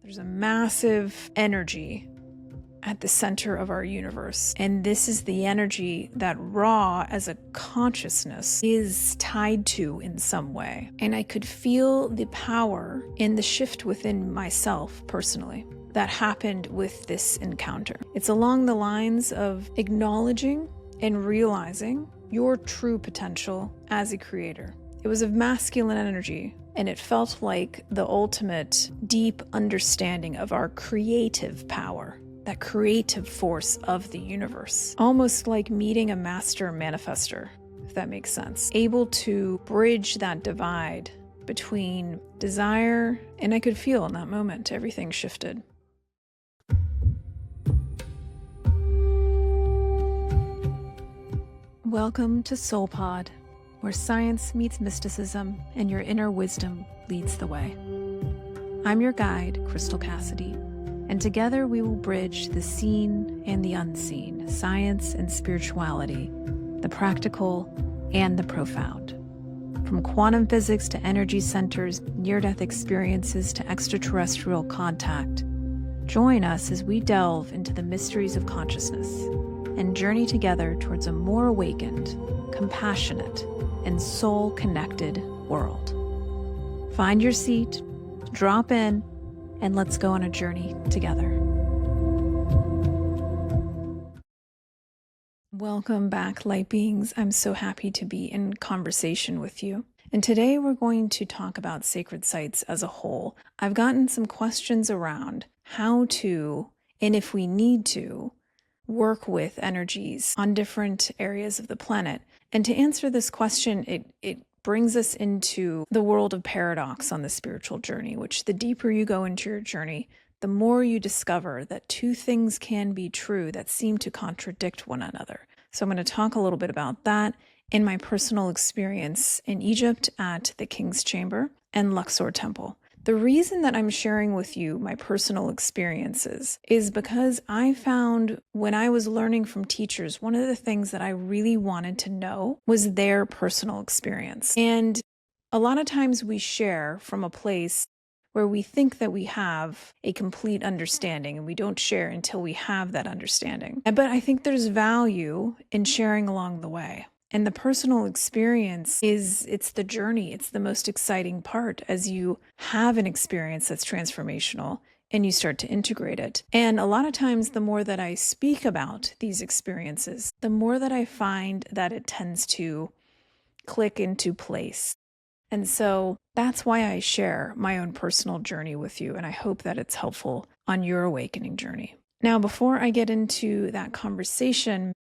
There's a massive energy at the center of our universe. And this is the energy that Ra as a consciousness is tied to in some way. And I could feel the power in the shift within myself personally that happened with this encounter. It's along the lines of acknowledging and realizing your true potential as a creator. It was of masculine energy, and it felt like the ultimate deep understanding of our creative power, that creative force of the universe. Almost like meeting a master manifester, if that makes sense. Able to bridge that divide between desire, and I could feel in that moment everything shifted. Welcome to SoulPod, where science meets mysticism and your inner wisdom leads the way. I'm your guide, Crystal Cassidy, and together we will bridge the seen and the unseen, science and spirituality, the practical and the profound. From quantum physics to energy centers, near-death experiences to extraterrestrial contact, join us as we delve into the mysteries of consciousness and journey together towards a more awakened, compassionate, and soul-connected world. Find your seat, drop in, and let's go on a journey together. Welcome back, light beings. I'm so happy to be in conversation with you. And today we're going to talk about sacred sites as a whole. I've gotten some questions around how to, and if we need to, work with energies on different areas of the planet. And to answer this question, it brings us into the world of paradox on the spiritual journey, which the deeper you go into your journey, the more you discover that two things can be true that seem to contradict one another. So I'm going to talk a little bit about that in my personal experience in Egypt at the King's Chamber and Luxor Temple. The reason that I'm sharing with you my personal experiences is because I found when I was learning from teachers, one of the things that I really wanted to know was their personal experience. And a lot of times we share from a place where we think that we have a complete understanding, and we don't share until we have that understanding. But I think there's value in sharing along the way. And the personal experience it's the journey. It's the most exciting part as you have an experience that's transformational and you start to integrate it. And a lot of times, the more that I speak about these experiences, the more that I find that it tends to click into place. And so that's why I share my own personal journey with you. And I hope that it's helpful on your awakening journey. Now, before I get into that conversation,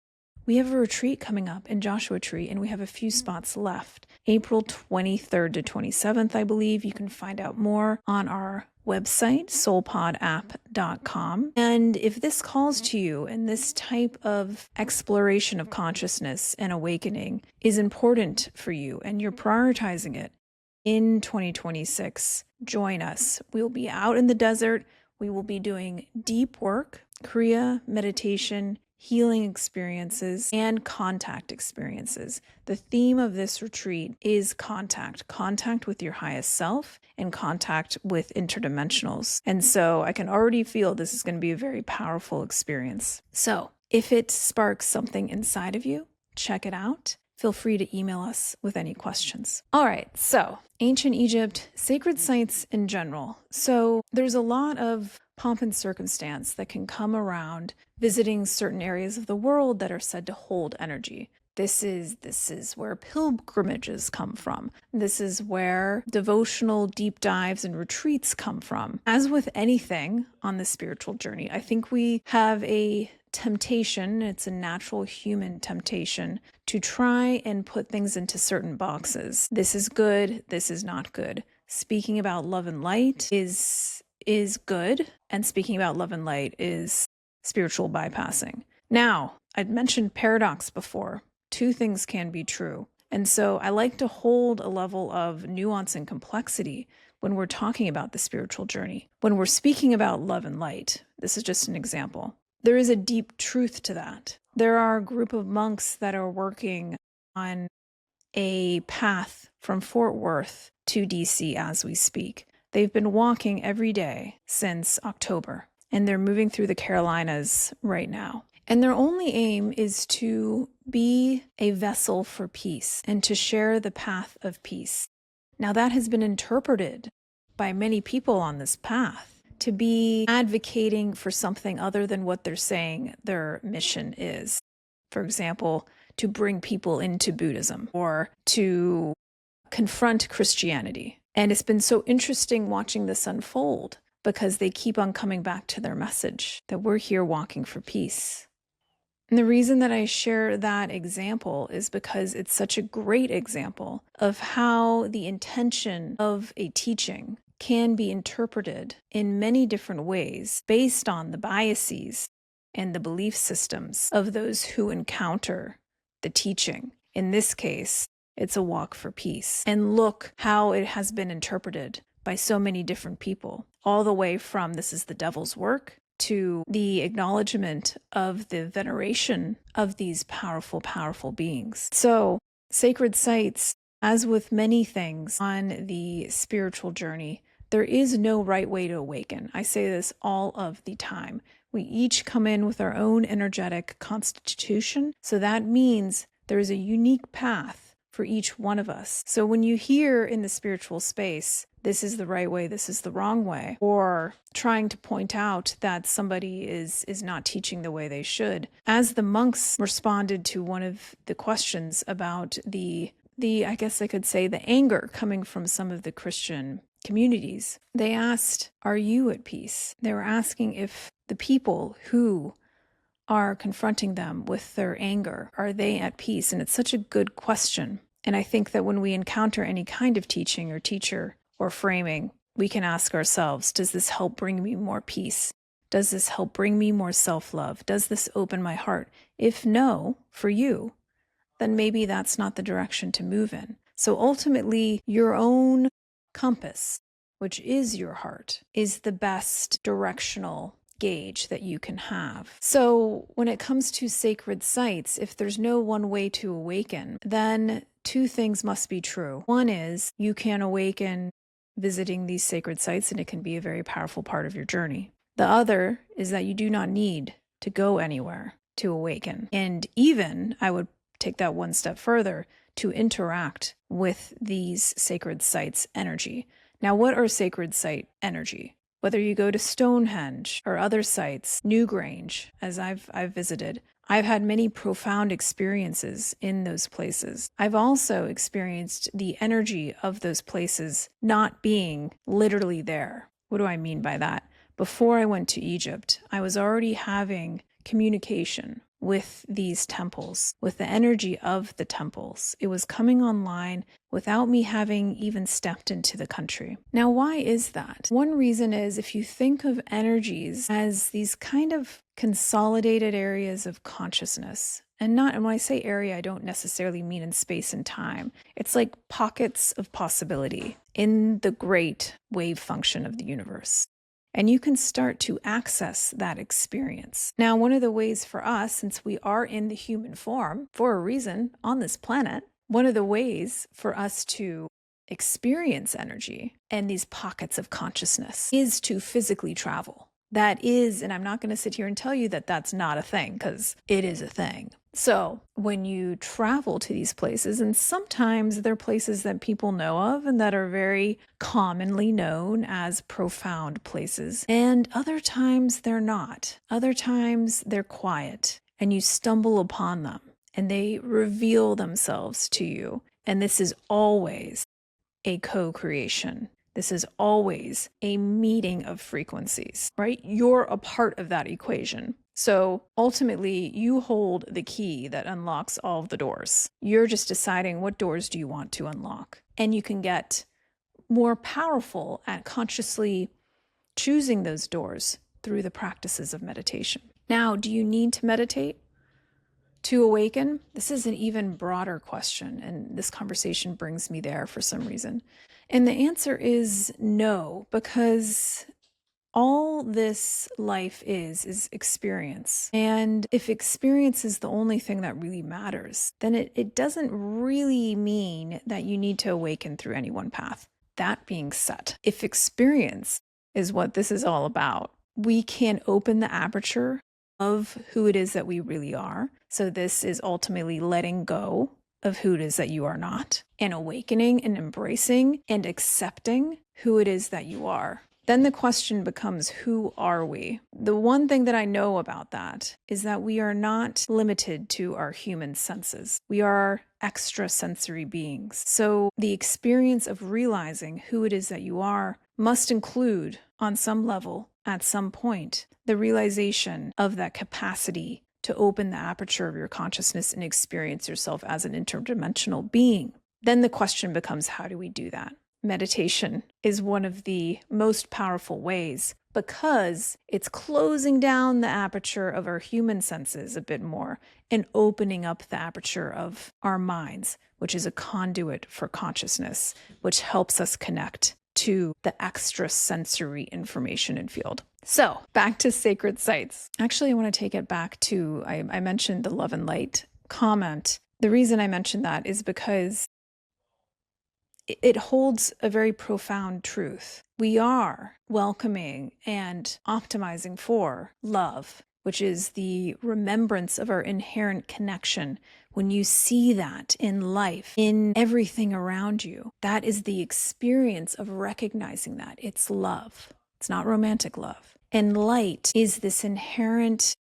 we have a retreat coming up in Joshua Tree, and we have a few spots left. April 23rd to 27th, I believe. You can find out more on our website, soulpodapp.com. And if this calls to you and this type of exploration of consciousness and awakening is important for you and you're prioritizing it in 2026, join us. We'll be out in the desert. We will be doing deep work, Kriya, meditation, healing experiences, and contact experiences. The theme of this retreat is contact with your highest self and contact with interdimensionals. And so I can already feel this is going to be a very powerful experience. So if it sparks something inside of you, check it out. Feel free to email us with any questions. All right, so ancient Egypt, sacred sites in general. So there's a lot of pomp and circumstance that can come around visiting certain areas of the world that are said to hold energy. This is where pilgrimages come from. This is where devotional deep dives and retreats come from. As with anything on the spiritual journey, I think we have a temptation, it's a natural human temptation, to try and put things into certain boxes. This is good, this is not good. Speaking about love and light is good, and speaking about love and light is spiritual bypassing. Now, I'd mentioned paradox before. Two things can be true. And so I like to hold a level of nuance and complexity when we're talking about the spiritual journey. When we're speaking about love and light, this is just an example. There is a deep truth to that. There are a group of monks that are working on a path from Fort Worth to DC as we speak. They've been walking every day since October, and they're moving through the Carolinas right now. And their only aim is to be a vessel for peace and to share the path of peace. Now, that has been interpreted by many people on this path to be advocating for something other than what they're saying their mission is. For example, to bring people into Buddhism or to confront Christianity. And it's been so interesting watching this unfold because they keep on coming back to their message that we're here walking for peace. And the reason that I share that example is because it's such a great example of how the intention of a teaching can be interpreted in many different ways based on the biases and the belief systems of those who encounter the teaching. In this case, it's a walk for peace. And look how it has been interpreted by so many different people, all the way from this is the devil's work to the acknowledgement of the veneration of these powerful, powerful beings. So, sacred sites, as with many things on the spiritual journey, there is no right way to awaken. I say this all of the time. We each come in with our own energetic constitution. So that means there is a unique path for each one of us. So when you hear in the spiritual space, this is the right way, this is the wrong way, or trying to point out that somebody is not teaching the way they should, as the monks responded to one of the questions about the I guess I could say the anger coming from some of the Christian communities, they asked, are you at peace? They were asking if the people who are confronting them with their anger, are they at peace? And it's such a good question. And I think that when we encounter any kind of teaching or teacher or framing, we can ask ourselves, does this help bring me more peace? Does this help bring me more self-love? Does this open my heart? If no, for you, then maybe that's not the direction to move in. So ultimately, your own compass, which is your heart, is the best directional gauge that you can have. So when it comes to sacred sites, if there's no one way to awaken, then two things must be true. One is you can awaken visiting these sacred sites, and it can be a very powerful part of your journey. The other is that you do not need to go anywhere to awaken. And even, I would take that one step further, to interact with these sacred sites' energy. Now, what are sacred site energy? Whether you go to Stonehenge or other sites, Newgrange, as I've visited, I've had many profound experiences in those places. I've also experienced the energy of those places not being literally there. What do I mean by that? Before I went to Egypt, I was already having communication with these temples, with the energy of the temples. It was coming online without me having even stepped into the country. Now, why is that? One reason is if you think of energies as these kind of consolidated areas of consciousness, and when I say area, I don't necessarily mean in space and time. It's like pockets of possibility in the great wave function of the universe. And you can start to access that experience. Now, one of the ways for us, since we are in the human form for a reason on this planet, one of the ways for us to experience energy and these pockets of consciousness is to physically travel. That is, and I'm not going to sit here and tell you that that's not a thing, because it is a thing. So when you travel to these places, and sometimes they're places that people know of and that are very commonly known as profound places, and other times they're not. Other times they're quiet and you stumble upon them and they reveal themselves to you. And this is always a co-creation. This is always a meeting of frequencies, right? You're a part of that equation. So ultimately, you hold the key that unlocks all of the doors. You're just deciding what doors do you want to unlock. And you can get more powerful at consciously choosing those doors through the practices of meditation. Now, do you need to meditate to awaken? This is an even broader question, and this conversation brings me there for some reason. And the answer is no, because all this life is experience. And if experience is the only thing that really matters, then it doesn't really mean that you need to awaken through any one path. that being said, if experience is what this is all about, we can open the aperture of who it is that we really are. So this is ultimately letting go of who it is that you are not, and awakening and embracing and accepting who it is that you are. Then the question becomes, who are we? The one thing that I know about that is that we are not limited to our human senses. We are extrasensory beings. So the experience of realizing who it is that you are must include, on some level, at some point, the realization of that capacity to open the aperture of your consciousness and experience yourself as an interdimensional being. Then the question becomes, how do we do that? Meditation is one of the most powerful ways because it's closing down the aperture of our human senses a bit more and opening up the aperture of our minds, which is a conduit for consciousness, which helps us connect to the extrasensory information and field. So back to sacred sites. Actually, I want to take it back to, I mentioned the love and light comment. The reason I mentioned that is because it holds a very profound truth. We are welcoming and optimizing for love, which is the remembrance of our inherent connection. When you see that in life, in everything around you, that is the experience of recognizing that it's love. It's not romantic love. And light is this inherent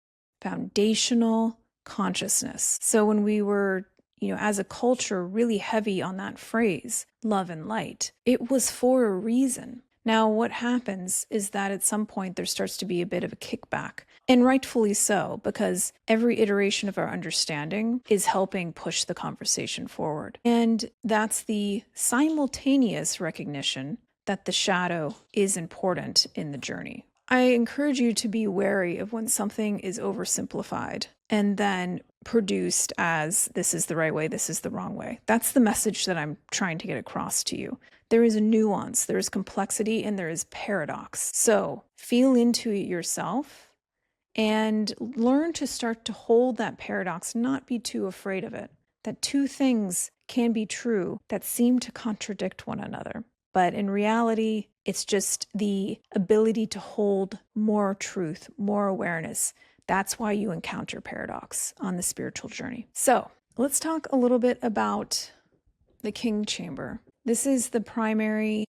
foundational consciousness. So when we were as a culture, really heavy on that phrase, love and light, it was for a reason. Now, what happens is that at some point there starts to be a bit of a kickback, and rightfully so, because every iteration of our understanding is helping push the conversation forward. And that's the simultaneous recognition that the shadow is important in the journey. I encourage you to be wary of when something is oversimplified and then produced as this is the right way, this is the wrong way. That's the message that I'm trying to get across to you. There is a nuance, there is complexity, and there is paradox. So feel into it yourself and learn to start to hold that paradox, not be too afraid of it. That two things can be true that seem to contradict one another. But in reality, it's just the ability to hold more truth, more awareness. That's why you encounter paradox on the spiritual journey. So let's talk a little bit about the King Chamber. This is the very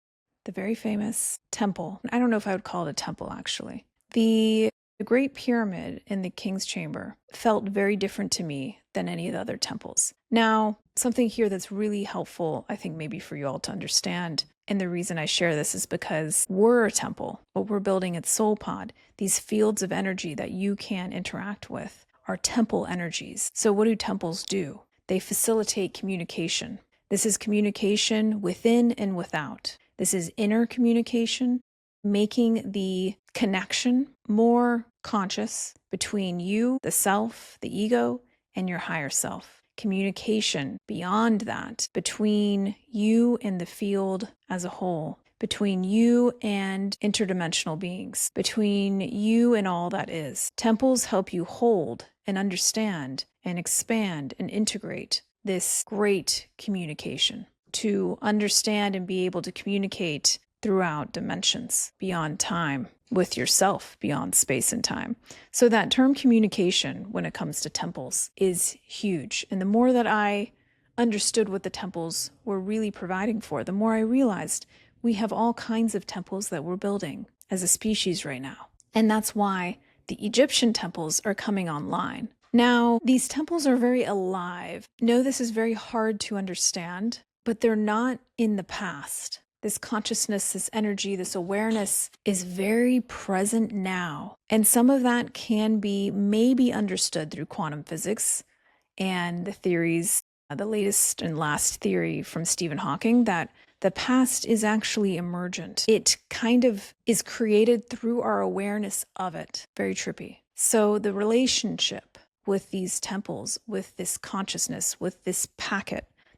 famous temple. I don't know if I would call it a temple, actually. The Great Pyramid in the King's Chamber felt very different to me than any of the other temples. Now, something here that's really helpful, I think maybe for you all to understand, and the reason I share this is because we're a temple. What we're building at SoulPod, these fields of energy that you can interact with, are temple energies. So what do temples do? They facilitate communication. This is communication within and without. This is inner communication, making the connection more conscious between you, the self, the ego, and your higher self. Communication beyond that, between you and the field as a whole, between you and interdimensional beings, between you and all that is. Temples help you hold and understand and expand and integrate this great communication, to understand and be able to communicate throughout dimensions, beyond time, with yourself, beyond space and time. So that term communication, when it comes to temples, is huge. And the more that I understood what the temples were really providing for, the more I realized we have all kinds of temples that we're building as a species right now. And that's why the Egyptian temples are coming online. Now, these temples are very alive. No, this is very hard to understand, but they're not in the past. This consciousness, this energy, this awareness is very present now. And some of that can be maybe understood through quantum physics and the theories, the latest and last theory from Stephen Hawking, that the past is actually emergent. It kind of is created through our awareness of it. Very trippy. So the relationship with these temples, with this consciousness, with this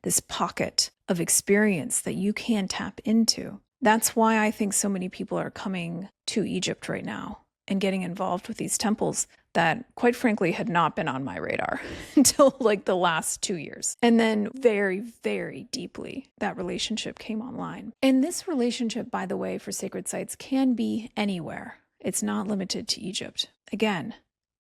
this pocket of experience that you can tap into. That's why I think so many people are coming to Egypt right now and getting involved with these temples that, quite frankly, had not been on my radar until like the last 2 years. And then very, very deeply, that relationship came online. And this relationship, by the way, for sacred sites can be anywhere. It's not limited to Egypt. Again,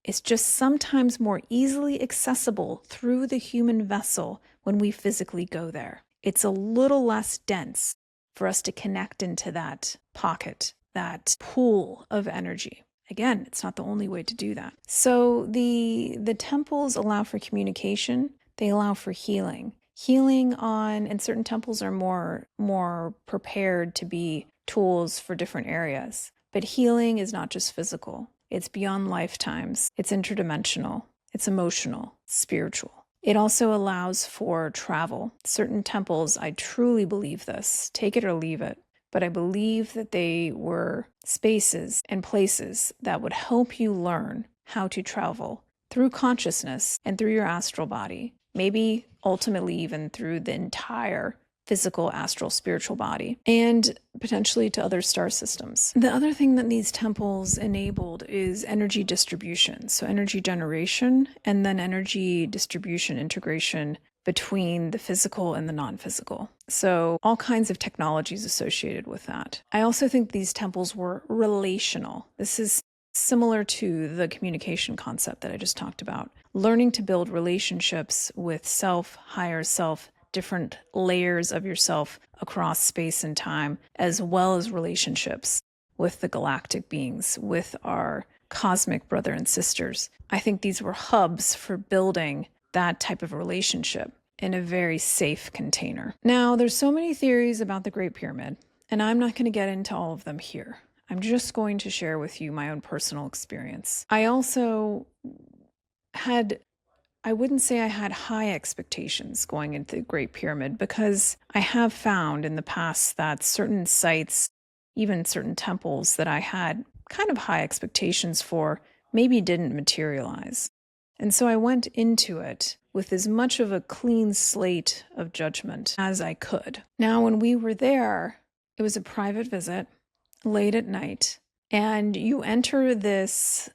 it's just sometimes more easily accessible through the human vessel when we physically go there. It's a little less dense for us to connect into that pocket, that pool of energy. Again, it's not the only way to do that. So the temples allow for communication. They allow for healing. And certain temples are more prepared to be tools for different areas. But healing is not just physical. It's beyond lifetimes. It's interdimensional. It's emotional, spiritual. It also allows for travel. Certain temples, I truly believe this, take it or leave it, but I believe that they were spaces and places that would help you learn how to travel through consciousness and through your astral body, maybe ultimately even through the entire physical, astral, spiritual body, and potentially to other star systems. The other thing that these temples enabled is energy distribution. So energy generation and then energy distribution integration between the physical and the non-physical. So all kinds of technologies associated with that. I also think these temples were relational. This is similar to the communication concept that I just talked about. Learning to build relationships with self, higher self, different layers of yourself across space and time, as well as relationships with the galactic beings, with our cosmic brother and sisters. I think these were hubs for building that type of relationship in a very safe container. Now, there's so many theories about the Great Pyramid, and I'm not going to get into all of them here. I'm just going to share with you my own personal experience. I also I wouldn't say I had high expectations going into the Great Pyramid, because I have found in the past that certain sites, even certain temples that I had kind of high expectations for, maybe didn't materialize. And so I went into it with as much of a clean slate of judgment as I could. Now, when we were there, it was a private visit, late at night, and you enter this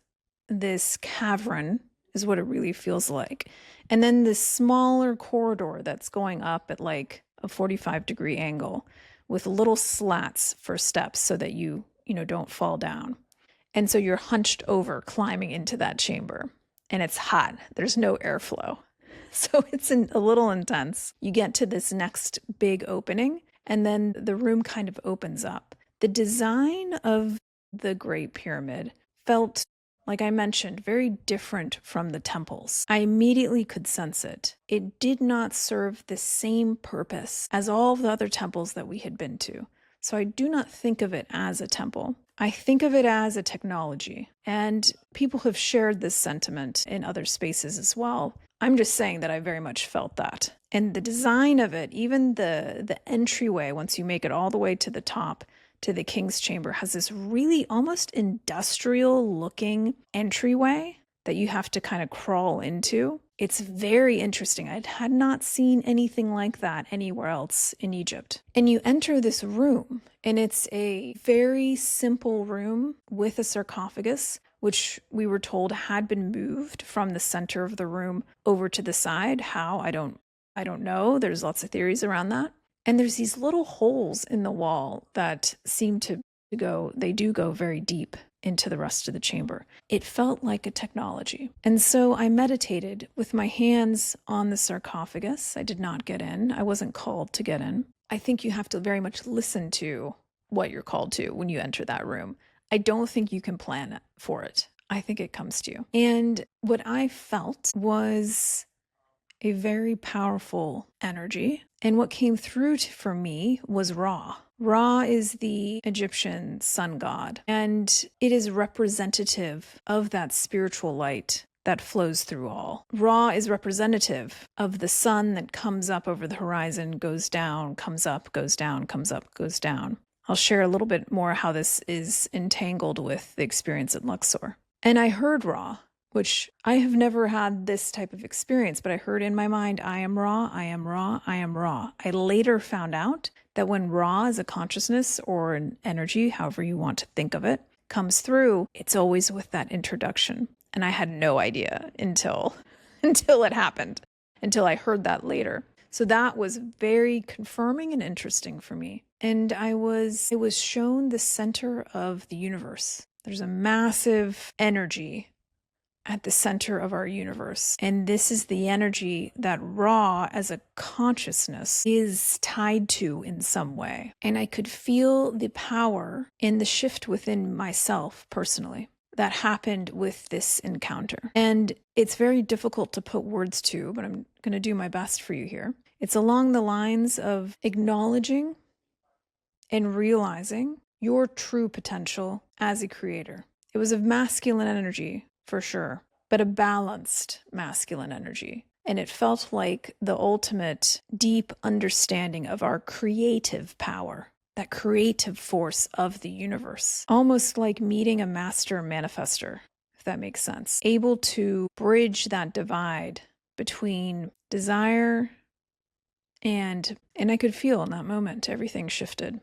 cavern, is what it really feels like. And then this smaller corridor that's going up at like a 45-degree angle with little slats for steps so that you don't fall down. And so you're hunched over climbing into that chamber, and it's hot. There's no airflow. So it's a little intense. You get to this next big opening, and then the room kind of opens up. The design of the Great Pyramid felt, like I mentioned, very different from the temples. I immediately could sense it. It did not serve the same purpose as all of the other temples that we had been to. So I do not think of it as a temple. I think of it as a technology. And people have shared this sentiment in other spaces as well. I'm just saying that I very much felt that. And the design of it, even the entryway, once you make it all the way to the top, to the King's Chamber, has this really almost industrial looking entryway that you have to kind of crawl into. It's very interesting. I had not seen anything like that anywhere else in Egypt. And you enter this room, and it's a very simple room with a sarcophagus, which we were told had been moved from the center of the room over to the side. How? I don't know. There's lots of theories around that. And there's these little holes in the wall that seem to go very deep into the rest of the chamber. It felt like a technology. And so I meditated with my hands on the sarcophagus. I did not get in. I wasn't called to get in. I think you have to very much listen to what you're called to when you enter that room. I don't think you can plan for it. I think it comes to you. And what I felt was a very powerful energy. And what came through for me was Ra. Ra is the Egyptian sun god, and it is representative of that spiritual light that flows through all. Ra is representative of the sun that comes up over the horizon, goes down, comes up, goes down, comes up, goes down. I'll share a little bit more how this is entangled with the experience at Luxor. And I heard Ra, which I have never had this type of experience, but I heard in my mind, I am Ra, I am Ra, I am Ra. I later found out that when Ra is a consciousness or an energy, however you want to think of it, comes through, it's always with that introduction. And I had no idea until it happened, until I heard that later. So that was very confirming and interesting for me. And it was shown the center of the universe. There's a massive energy at the center of our universe. And this is the energy that Ra as a consciousness is tied to in some way. And I could feel the power in the shift within myself personally that happened with this encounter. And it's very difficult to put words to, but I'm going to do my best for you here. It's along the lines of acknowledging and realizing your true potential as a creator. It was of masculine energy, for sure, but a balanced masculine energy. And it felt like the ultimate deep understanding of our creative power, that creative force of the universe. Almost like meeting a master manifester, if that makes sense. Able to bridge that divide between desire and I could feel in that moment everything shifted.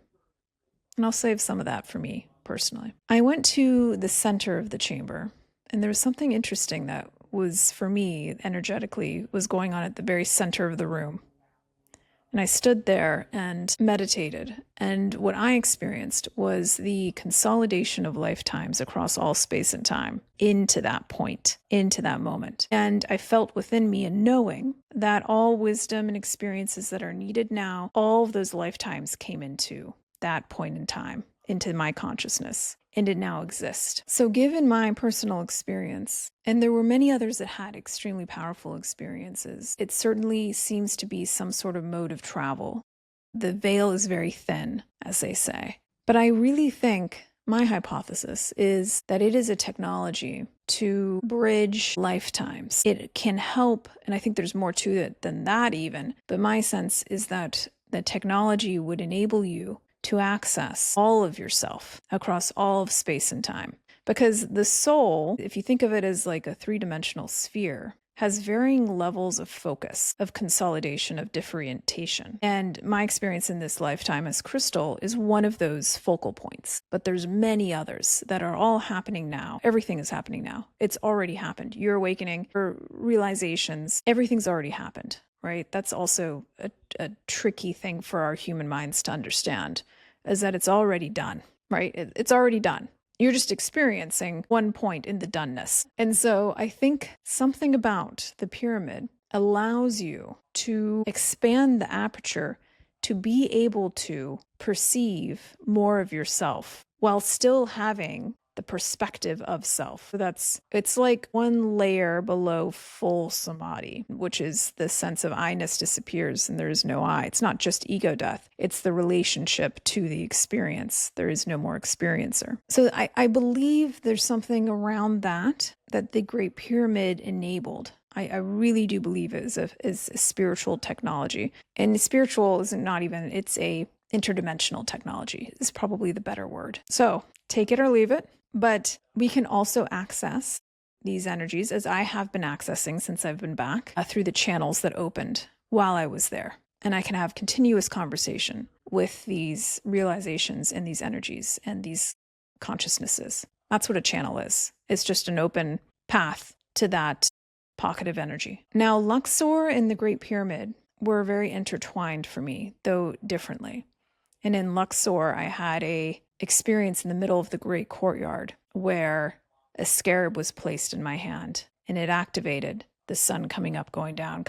And I'll save some of that for me personally. I went to the center of the chamber, and there was something interesting that was, for me, energetically, was going on at the very center of the room. And I stood there and meditated. And what I experienced was the consolidation of lifetimes across all space and time into that point, into that moment. And I felt within me a knowing that all wisdom and experiences that are needed now, all of those lifetimes came into that point in time, into my consciousness, and it now exists. So given my personal experience, and there were many others that had extremely powerful experiences, it certainly seems to be some sort of mode of travel. The veil is very thin, as they say. But I really think my hypothesis is that it is a technology to bridge lifetimes. It can help, and I think there's more to it than that even, but my sense is that the technology would enable you to access all of yourself across all of space and time. Because the soul, if you think of it as like a three-dimensional sphere, has varying levels of focus, of consolidation, of differentiation. And my experience in this lifetime as Crystal is one of those focal points. But there's many others that are all happening now. Everything is happening now. It's already happened. Your awakening, your realizations, everything's already happened. Right? That's also a tricky thing for our human minds to understand, is that it's already done, right? It's already done. You're just experiencing one point in the doneness. And so I think something about the pyramid allows you to expand the aperture to be able to perceive more of yourself while still having the perspective of self. It's like one layer below full samadhi, which is the sense of I-ness disappears and there is no I. It's not just ego death. It's the relationship to the experience. There is no more experiencer. So I believe there's something around that the Great Pyramid enabled. I really do believe it is a spiritual technology. And spiritual is not even, it's a interdimensional technology is probably the better word. So take it or leave it. But we can also access these energies, as I have been accessing since I've been back, through the channels that opened while I was there. And I can have continuous conversation with these realizations and these energies and these consciousnesses. That's what a channel is. It's just an open path to that pocket of energy. Now, Luxor and the Great Pyramid were very intertwined for me, though differently. And in Luxor, I had a experience in the middle of the great courtyard where a scarab was placed in my hand, and it activated the sun coming up, going down,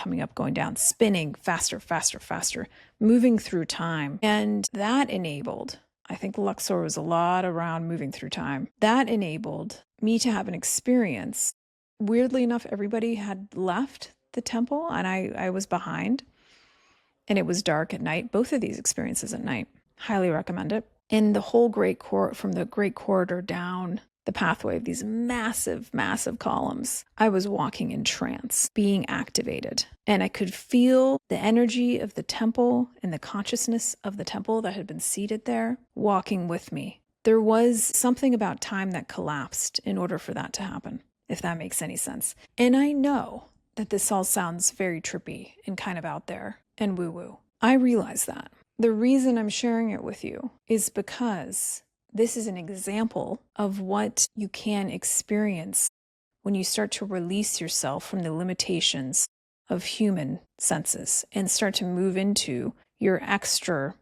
spinning faster, faster, faster, moving through time. And that enabled, I think Luxor was a lot around moving through time. That enabled me to have an experience. Weirdly enough, everybody had left the temple and I was behind, and it was dark at night. Both of these experiences at night. Highly recommend it. In the whole from the great corridor down the pathway of these massive, massive columns, I was walking in trance, being activated. And I could feel the energy of the temple and the consciousness of the temple that had been seated there walking with me. There was something about time that collapsed in order for that to happen, if that makes any sense. And I know that this all sounds very trippy and kind of out there and woo-woo. I realize that. The reason I'm sharing it with you is because this is an example of what you can experience when you start to release yourself from the limitations of human senses and start to move into your extra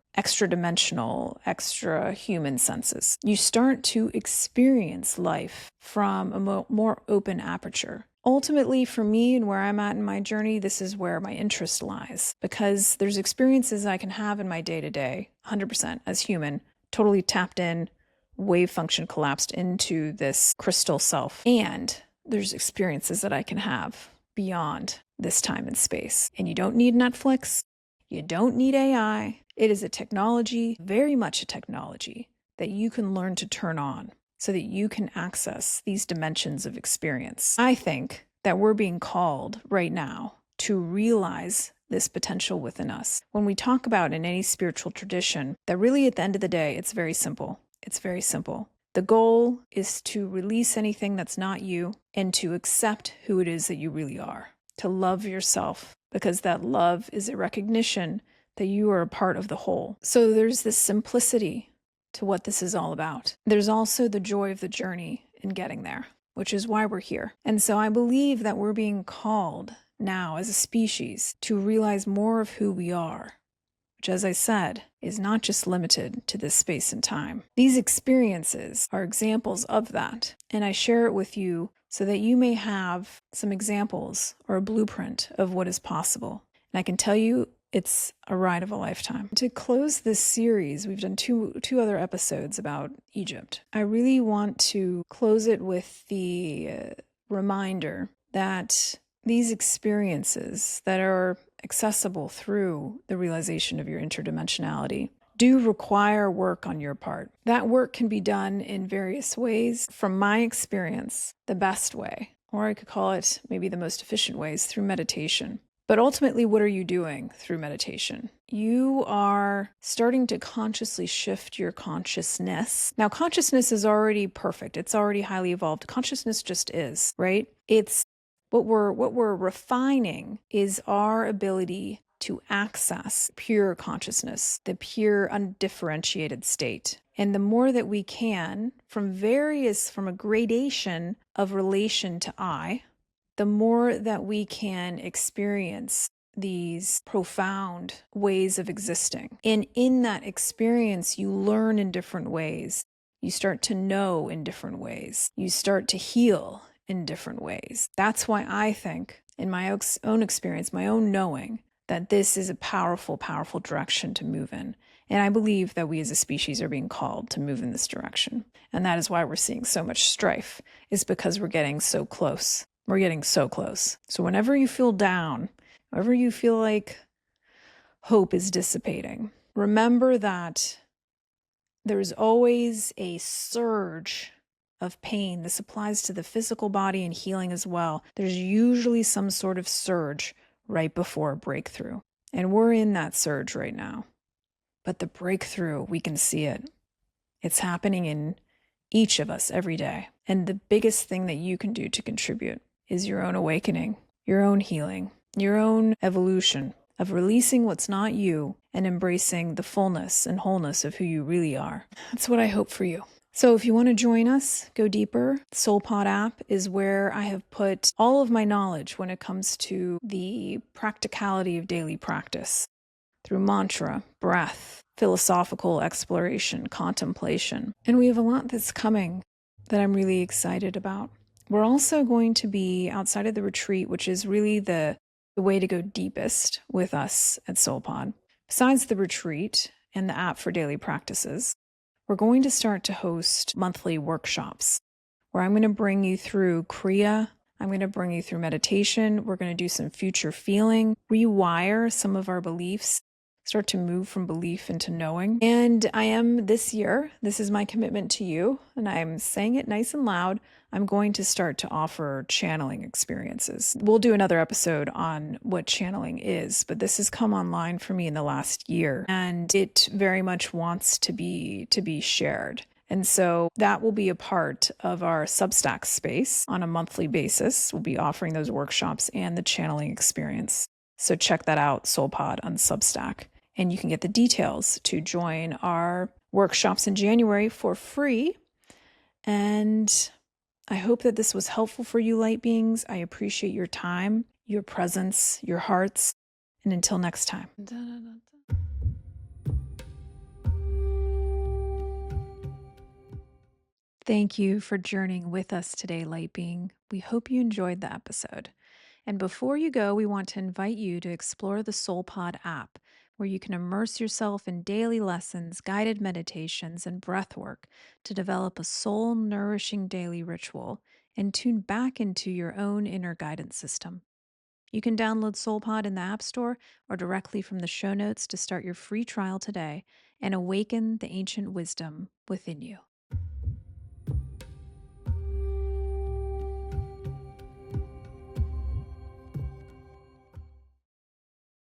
dimensional, extra human senses. You start to experience life from a more open aperture. Ultimately, for me and where I'm at in my journey, this is where my interest lies, because there's experiences I can have in my day-to-day, 100% as human, totally tapped in, wave function collapsed into this crystal self. And there's experiences that I can have beyond this time and space. And you don't need Netflix. You don't need AI. It is a technology, very much a technology, that you can learn to turn on so that you can access these dimensions of experience. I think that we're being called right now to realize this potential within us. When we talk about in any spiritual tradition, that really at the end of the day, it's very simple. It's very simple. The goal is to release anything that's not you and to accept who it is that you really are, to love yourself, because that love is a recognition that you are a part of the whole. So there's this simplicity to what this is all about. There's also the joy of the journey in getting there, which is why we're here. And so I believe that we're being called now as a species to realize more of who we are, which, as I said, is not just limited to this space and time. These experiences are examples of that, and I share it with you so that you may have some examples or a blueprint of what is possible. And I can tell you, it's a ride of a lifetime. To close this series, we've done two other episodes about Egypt. I really want to close it with the reminder that these experiences that are accessible through the realization of your interdimensionality do require work on your part. That work can be done in various ways. From my experience, the best way, or I could call it maybe the most efficient way, is through meditation. But ultimately, what are you doing through meditation? You are starting to consciously shift your consciousness. Now, consciousness is already perfect. It's already highly evolved. Consciousness just is, right? It's what we're refining is our ability to access pure consciousness, the pure undifferentiated state. And the more that we can, from a gradation of relation to I, the more that we can experience these profound ways of existing. And in that experience, you learn in different ways. You start to know in different ways. You start to heal in different ways. That's why I think, in my own experience, my own knowing, that this is a powerful, powerful direction to move in. And I believe that we as a species are being called to move in this direction. And that is why we're seeing so much strife, is because we're getting so close. We're getting so close. So whenever you feel down, whenever you feel like hope is dissipating, remember that there's always a surge of pain. This applies to the physical body and healing as well. There's usually some sort of surge right before a breakthrough. And we're in that surge right now. But the breakthrough, we can see it. It's happening in each of us every day. And the biggest thing that you can do to contribute is your own awakening, your own healing, your own evolution of releasing what's not you and embracing the fullness and wholeness of who you really are. That's what I hope for you. So if you want to join us, go deeper. The SoulPod app is where I have put all of my knowledge when it comes to the practicality of daily practice through mantra, breath, philosophical exploration, contemplation. And we have a lot that's coming that I'm really excited about. We're also going to be outside of the retreat, which is really the way to go deepest with us at SoulPod. Besides the retreat and the app for daily practices, we're going to start to host monthly workshops where I'm going to bring you through Kriya. I'm going to bring you through meditation. We're going to do some future feeling, rewire some of our beliefs, start to move from belief into knowing. And I am this year, this is my commitment to you, and I'm saying it nice and loud, I'm going to start to offer channeling experiences. We'll do another episode on what channeling is, but this has come online for me in the last year, and it very much wants to be shared. And so that will be a part of our Substack space on a monthly basis. We'll be offering those workshops and the channeling experience. So check that out, SoulPod on Substack. And you can get the details to join our workshops in January for free. And I hope that this was helpful for you, light beings. I appreciate your time, your presence, your hearts. And until next time. Thank you for journeying with us today, light being. We hope you enjoyed the episode. And before you go, we want to invite you to explore the SoulPod app, where you can immerse yourself in daily lessons, guided meditations, and breath work to develop a soul nourishing daily ritual and tune back into your own inner guidance system. You can download SoulPod in the App Store or directly from the show notes to start your free trial today and awaken the ancient wisdom within you.